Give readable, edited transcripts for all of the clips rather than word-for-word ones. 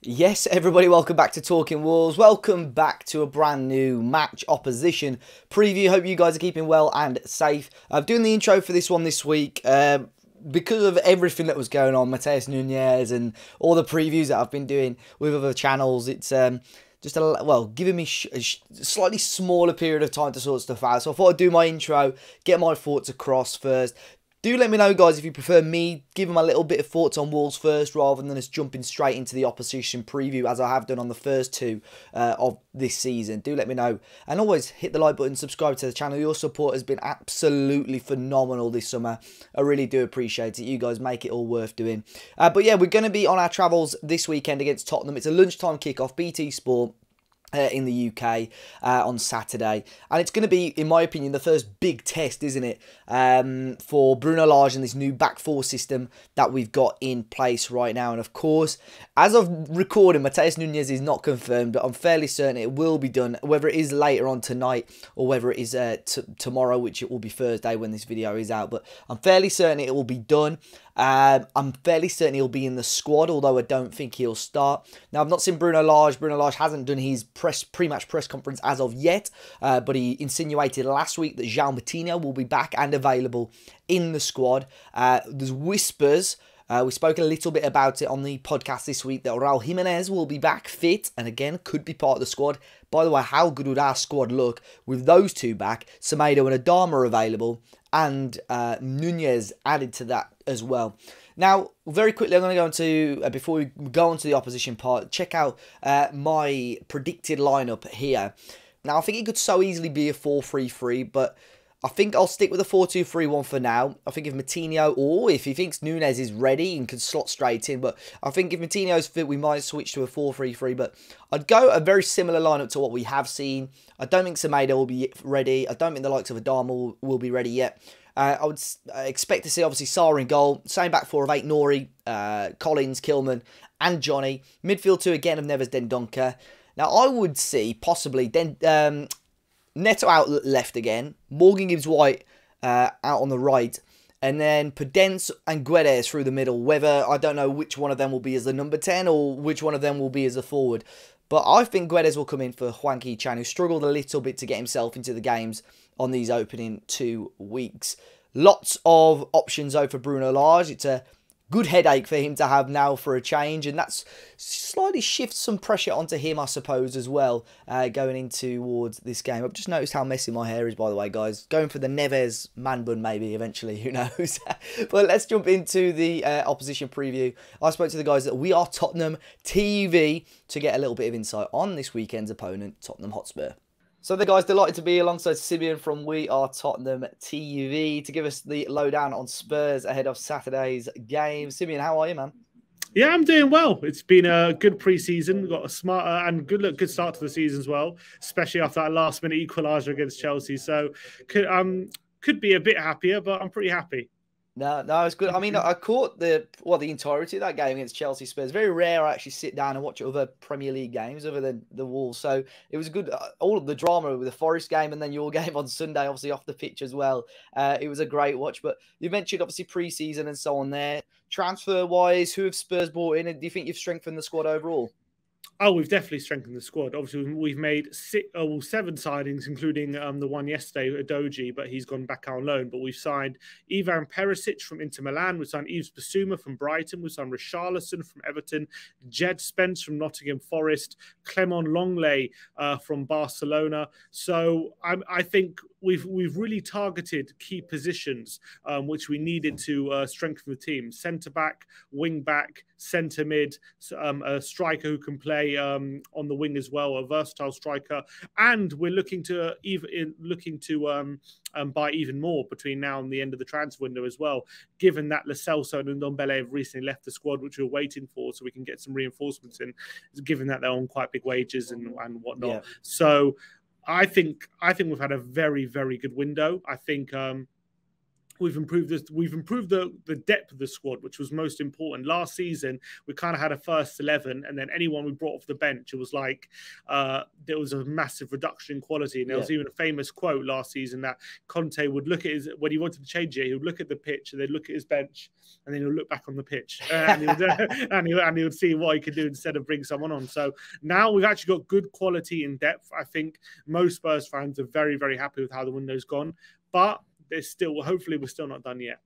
Yes, everybody, welcome back to Talking Wolves. Welcome back to a brand new match opposition preview. Hope you guys are keeping well and safe. I'm doing the intro for this one this week. Because of everything that was going on, Matheus Nunes and all the previews that I've been doing with other channels, it's just giving me a slightly smaller period of time to sort stuff out. So I thought I'd do my intro, get my thoughts across first. Do let me know, guys, if you prefer me giving my little bit of thoughts on Wolves first rather than us jumping straight into the opposition preview as I have done on the first two of this season. Do let me know. And always hit the like button, subscribe to the channel. Your support has been absolutely phenomenal this summer. I really do appreciate it. You guys make it all worth doing. But yeah, we're going to be on our travels this weekend against Tottenham. It's a lunchtime kickoff, BT Sport. In the UK on Saturday, and it's going to be, in my opinion, the first big test, isn't it, for Bruno Lage and this new back four system that we've got in place right now. And of course, as of recording, Matheus Nunes is not confirmed, but I'm fairly certain it will be done, whether it is later on tonight or whether it is tomorrow, which it will be Thursday when this video is out. But I'm fairly certain it will be done. I'm fairly certain he'll be in the squad, although I don't think he'll start. Now, I've not seen Bruno Lage. Bruno Lage hasn't done his pre-match press conference as of yet, but he insinuated last week that João Moutinho will be back and available in the squad. There's whispers. We spoke a little bit about it on the podcast this week that Raul Jimenez will be back fit and again could be part of the squad. By the way, how good would our squad look with those two back, Semedo and Adama available, and Nunes added to that as well. Now, very quickly, I'm going to go into, before we go on to the opposition part, check out my predicted lineup here. Now, I think it could so easily be a 4-3-3, but I think I'll stick with a 4-2-3-1 for now. I think if Moutinho, or if he thinks Nunes is ready and can slot straight in, but I think if Moutinho's fit, we might switch to a 4-3-3, but I'd go a very similar lineup to what we have seen. I don't think Semedo will be ready. I don't think the likes of Adama will be ready yet. I would expect to see, obviously, Sarr in goal. Same back four of 8, Nori, Collins, Kilman, and Johnny. Midfield 2, again, of Neves, Dendoncker. Now, I would see, possibly, Neto out left again. Morgan Gibbs-White out on the right. And then Podence and Guedes through the middle. Whether, I don't know which one of them will be as the number 10 or which one of them will be as a forward. But I think Guedes will come in for Hwang Hee-chan, who struggled a little bit to get himself into the games on these opening 2 weeks. Lots of options though for Bruno Lage. It's a good headache for him to have now for a change, and that's slightly shifts some pressure onto him, I suppose, as well, going in towards this game. I've just noticed how messy my hair is, by the way, guys. Going for the Neves man bun, maybe, eventually, who knows. But let's jump into the opposition preview. I spoke to the guys at We Are Tottenham TV to get a little bit of insight on this weekend's opponent, Tottenham Hotspur. So the guys, delighted to be alongside Simeon from We Are Tottenham TV to give us the lowdown on Spurs ahead of Saturday's game. Simeon, how are you, man? Yeah, I'm doing well. It's been a good pre-season. We've got a smart and good start to the season as well, especially after that last-minute equaliser against Chelsea. So could be a bit happier, but I'm pretty happy. No, it's good. I mean, I caught the entirety of that game against Chelsea Spurs. Very rare I actually sit down and watch other Premier League games other than the Wolves. So it was good. All of the drama with the Forest game and then your game on Sunday, obviously off the pitch as well. It was a great watch. But you mentioned obviously pre-season and so on there. Transfer-wise, who have Spurs brought in? And do you think you've strengthened the squad overall? Oh, we've definitely strengthened the squad. Obviously, we've made 7 signings, including the one yesterday, Adoji, but he's gone back on loan. But we've signed Ivan Perisic from Inter Milan. We've signed Yves Bissouma from Brighton. We've signed Richarlison from Everton, Jed Spence from Nottingham Forest, Clement Longley from Barcelona. So I think we've really targeted key positions which we needed to strengthen the team: centre back, wing back, centre mid, a striker who can play on the wing as well, a versatile striker, and we're looking to buy even more between now and the end of the transfer window as well, given that Lo Celso and Ndombele have recently left the squad, which we're waiting for, so we can get some reinforcements in, given that they're on quite big wages and whatnot. Yeah. So I think we've had a very, very good window. I think we've improved this. We've improved the depth of the squad, which was most important. Last season, we kind of had a first 11, and then anyone we brought off the bench, it was like there was a massive reduction in quality. And there was even a famous quote last season that Conte would look at when he wanted to change it, he would look at the pitch and they'd look at his bench, and then he'll look back on the pitch and he would see what he could do instead of bring someone on. So now we've actually got good quality in depth. I think most Spurs fans are very, very happy with how the window's gone, but there's still, hopefully we're still not done yet.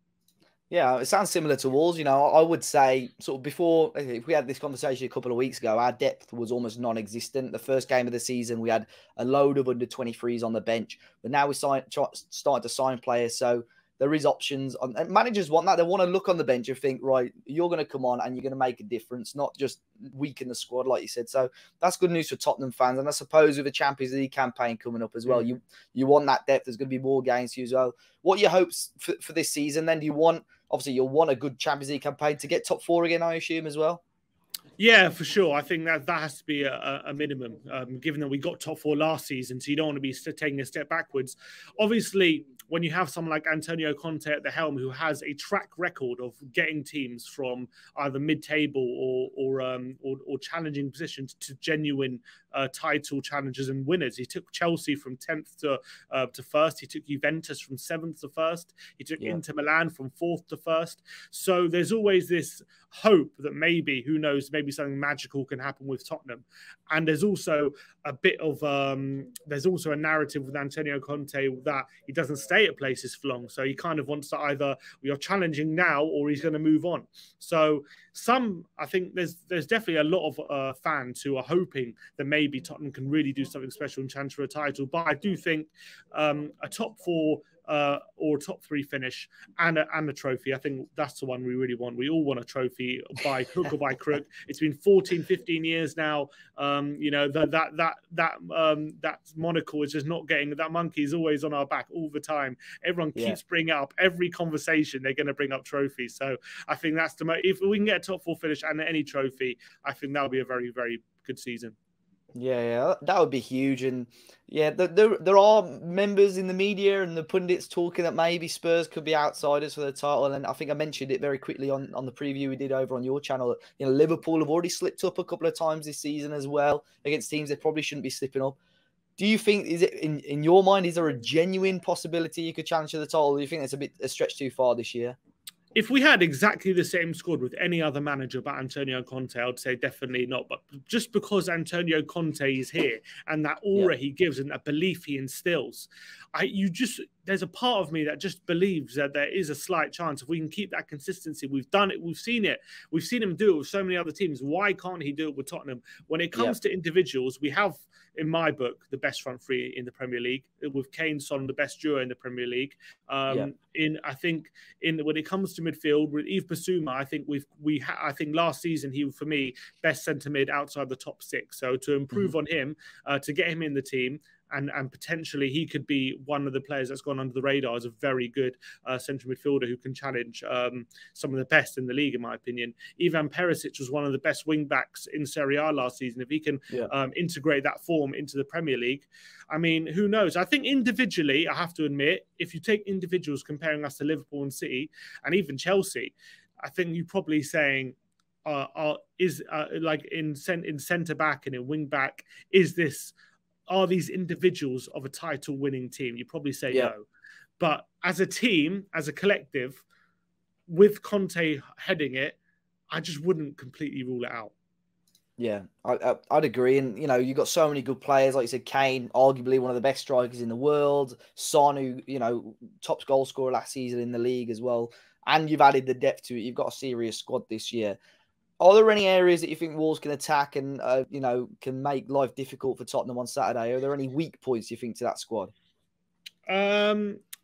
Yeah, it sounds similar to Wolves. You know, I would say sort of before, if we had this conversation a couple of weeks ago, our depth was almost non-existent. The first game of the season, we had a load of under-23s on the bench, but now we're starting to sign players. So there is options. And managers want that. They want to look on the bench and think, right, you're going to come on and you're going to make a difference, not just weaken the squad, like you said. So that's good news for Tottenham fans. And I suppose with the Champions League campaign coming up as well, you want that depth. There's going to be more games for you as well. What are your hopes for this season then? Do you want, obviously, you'll want a good Champions League campaign to get top 4 again, I assume, as well? Yeah, for sure. I think that has to be a minimum, given that we got top 4 last season, so you don't want to be taking a step backwards. Obviously, when you have someone like Antonio Conte at the helm, who has a track record of getting teams from either mid-table or challenging positions to genuine title challengers and winners. He took Chelsea from 10th to 1st. He took Juventus from 7th to 1st. He took Inter Milan from 4th to 1st. So there's always this hope that maybe, who knows, maybe something magical can happen with Tottenham. And there's also a bit of there's also a narrative with Antonio Conte that he doesn't stay at places for long. So he kind of wants to either we are challenging now or he's going to move on. So I think there's definitely a lot of fans who are hoping that maybe Tottenham can really do something special and chance for a title. But I do think a top 4 or a top 3 finish and a trophy. I think that's the one we really want. We all want a trophy by hook or by crook. It's been 14, 15 years now. You know, that monocle is just not getting, that monkey is always on our back all the time. Everyone keeps bringing up every conversation. They're going to bring up trophies. So I think that's if we can get a top 4 finish and any trophy, I think that'll be a very, very good season. Yeah, that would be huge. And yeah, there are members in the media and the pundits talking that maybe Spurs could be outsiders for the title. And I think I mentioned it very quickly on the preview we did over on your channel. You know, Liverpool have already slipped up a couple of times this season as well against teams they probably shouldn't be slipping up. Do you think, is it in your mind, is there a genuine possibility you could challenge for the title? Or do you think it's a stretch too far this year? If we had exactly the same squad with any other manager but Antonio Conte, I would say definitely not. But just because Antonio Conte is here and that aura he gives and that belief he instills, there's a part of me that just believes that there is a slight chance if we can keep that consistency. We've done it. We've seen it. We've seen him do it with so many other teams. Why can't he do it with Tottenham? When it comes to individuals, we have, in my book, the best front three in the Premier League. With Kane, Son, the best duo in the Premier League. When it comes to midfield, with Yves Bissouma, I think last season he, for me, best centre mid outside the top 6. So to improve on him, to get him in the team. And potentially he could be one of the players that's gone under the radar as a very good central midfielder who can challenge some of the best in the league, in my opinion. Ivan Perisic was one of the best wing backs in Serie A last season. If he can integrate that form into the Premier League, I mean, who knows? I think individually, I have to admit, if you take individuals comparing us to Liverpool and City and even Chelsea, I think you're probably saying, like in centre back and in wing back, are these individuals of a title-winning team? You probably say no. But as a team, as a collective, with Conte heading it, I just wouldn't completely rule it out. Yeah, I'd agree. And, you know, you've got so many good players. Like you said, Kane, arguably one of the best strikers in the world. Son, who, you know, top goal scorer last season in the league as well. And you've added the depth to it. You've got a serious squad this year. Are there any areas that you think Wolves can attack and, you know, can make life difficult for Tottenham on Saturday? Are there any weak points, you think, to that squad?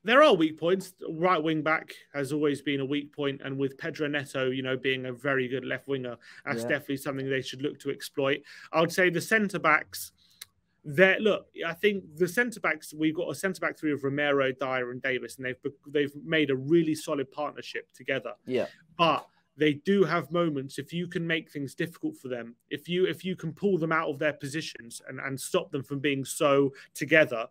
There are weak points. Right wing back has always been a weak point. And with Pedro Neto, you know, being a very good left winger, that's definitely something they should look to exploit. I would say the centre-backs, I think the centre-backs, we've got a centre-back three of Romero, Dyer and Davis, and they've made a really solid partnership together. Yeah. But they do have moments, if you can make things difficult for them, if you can pull them out of their positions and stop them from being so together,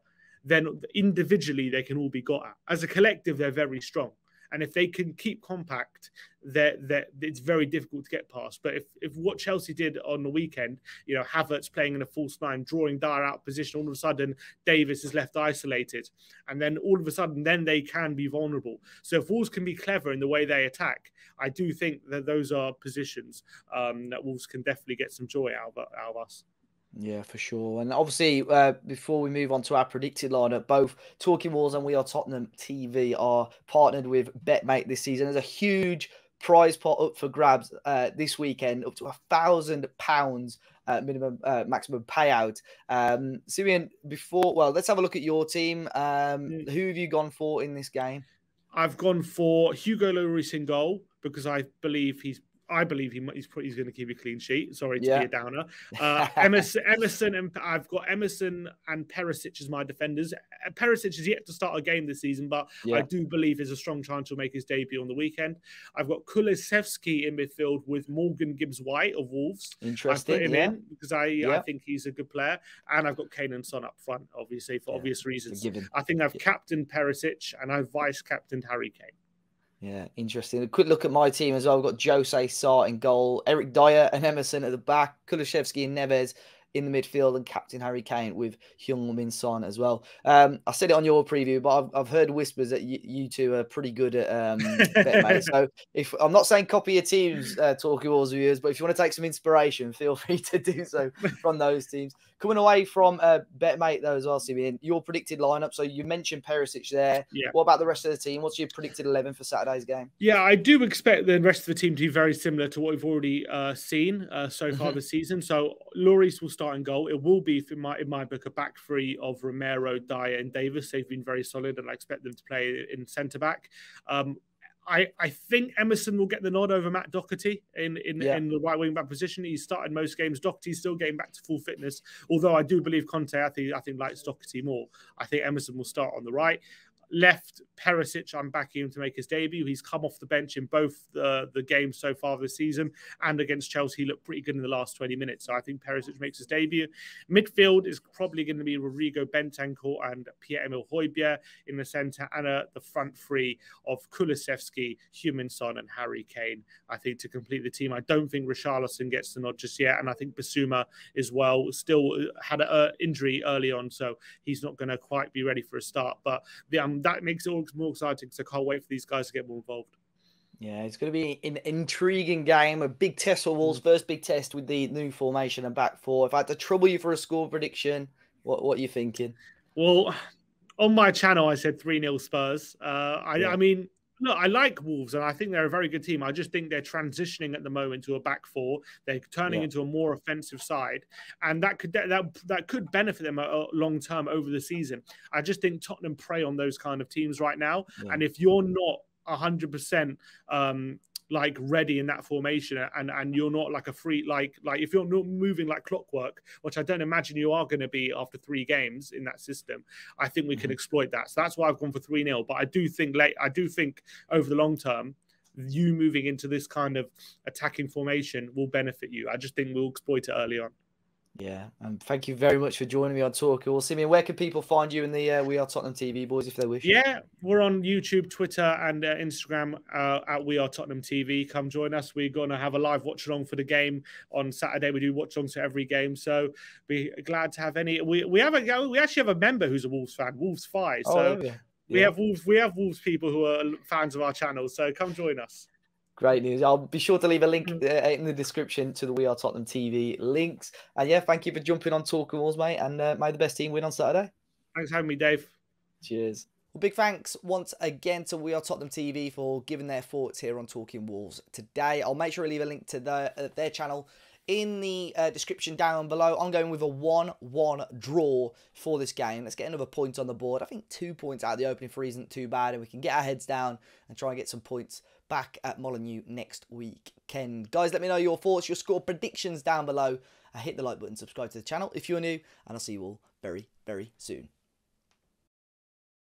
then individually they can all be got at. As a collective, they're very strong. And if they can keep compact, that it's very difficult to get past. But if what Chelsea did on the weekend, you know, Havertz playing in a false nine, drawing Dyer out of position, all of a sudden Davis is left isolated, and then all of a sudden then they can be vulnerable. So if Wolves can be clever in the way they attack, I do think that those are positions that Wolves can definitely get some joy out of us. Yeah, for sure. And obviously, before we move on to our predicted lineup, both Talking Walls and We Are Tottenham TV are partnered with Betmate this season. There's a huge prize pot up for grabs this weekend, up to £1,000 minimum maximum payout. Simeon, let's have a look at your team. Who have you gone for in this game? I've gone for Hugo Lloris in goal because I believe he's going to keep a clean sheet. Sorry to be a downer. Emerson, and I've got Emerson and Perisic as my defenders. Perisic is yet to start a game this season, but I do believe there's a strong chance he'll make his debut on the weekend. I've got Kulusevski in midfield with Morgan Gibbs-White of Wolves. Interesting. I put him in because I think he's a good player. And I've got Kane and Son up front, obviously, for obvious reasons. I think I've captained Perisic and I've vice-captained Harry Kane. Yeah, interesting. A quick look at my team as well. We've got Jose Sarr in goal, Eric Dyer and Emerson at the back, Kulusevski and Neves in the midfield, and Captain Harry Kane with Heung-min Son as well. I said it on your preview, but I've heard whispers that you two are pretty good at Betmate. So if I'm not saying copy your teams, Talking Walls viewers, but if you want to take some inspiration, feel free to do so from those teams. Coming away from Betmate though as well, Simeon, your predicted lineup. So you mentioned Perisic there. Yeah. What about the rest of the team? What's your predicted 11 for Saturday's game? Yeah, I do expect the rest of the team to be very similar to what we've already seen so far this season. So Lloris will start in goal. It will be, in my book, a back three of Romero, Dyer, and Davis. They've been very solid, and I expect them to play in centre back. I think Emerson will get the nod over Matt Doherty in the right wing back position. He's started most games. Doherty's still getting back to full fitness. Although I do believe Conte, I think likes Doherty more. I think Emerson will start on the right. Left, Perisic, I'm backing him to make his debut. He's come off the bench in both the games so far this season, and against Chelsea, he looked pretty good in the last 20 minutes. So I think Perisic makes his debut. Midfield is probably going to be Rodrigo Bentancur and Pierre-Emile Højbjerg in the centre, and the front three of Kulusevski, Heung-min Son, and Harry Kane, I think, to complete the team. I don't think Richarlison gets the nod just yet, and I think Bissouma as well still had an injury early on, so he's not going to quite be ready for a start. But that makes it all more exciting, so I can't wait for these guys to get more involved. Yeah, it's going to be an intriguing game, a big test for Wolves, first big test with the new formation and back four. If I had to trouble you for a score prediction, what are you thinking? Well, on my channel, I said 3-0 Spurs. I mean, look, I like Wolves, and I think they're a very good team. I just think they're transitioning at the moment to a back four. They're turning into a more offensive side, and that could benefit them long term over the season. I just think Tottenham prey on those kind of teams right now, and if you're not 100% like ready in that formation, and you're not like a free like if you're not moving like clockwork, which I don't imagine you are going to be after 3 games in that system, I think we can exploit that. So that's why I've gone for 3-0. But I do think over the long term, you moving into this kind of attacking formation will benefit you. I just think we'll exploit it early on. Yeah, and thank you very much for joining me on Talk. Well, Simeon, where can people find you in the We Are Tottenham TV, boys, if they wish? Yeah, we're on YouTube, Twitter, and Instagram at We Are Tottenham TV. Come join us. We're going to have a live watch along for the game on Saturday. We do watch alongs to every game, so be glad to have any. We actually have a member who's a Wolves fan, Wolves Fi. So we have Wolves people who are fans of our channel. So come join us. Great news. I'll be sure to leave a link in the description to the We Are Tottenham TV links. And yeah, thank you for jumping on Talking Walls, mate. And may the best team win on Saturday. Thanks for having me, Dave. Cheers. Well, big thanks once again to We Are Tottenham TV for giving their thoughts here on Talking Walls today. I'll make sure I leave a link to their channel in the description down below. I'm going with a 1-1 draw for this game. Let's get another point on the board. I think 2 points out of the opening 3 isn't too bad, and we can get our heads down and try and get some points back at Molineux next week. Guys, let me know your thoughts, your score predictions down below. Hit the like button, subscribe to the channel if you're new, and I'll see you all very, very soon.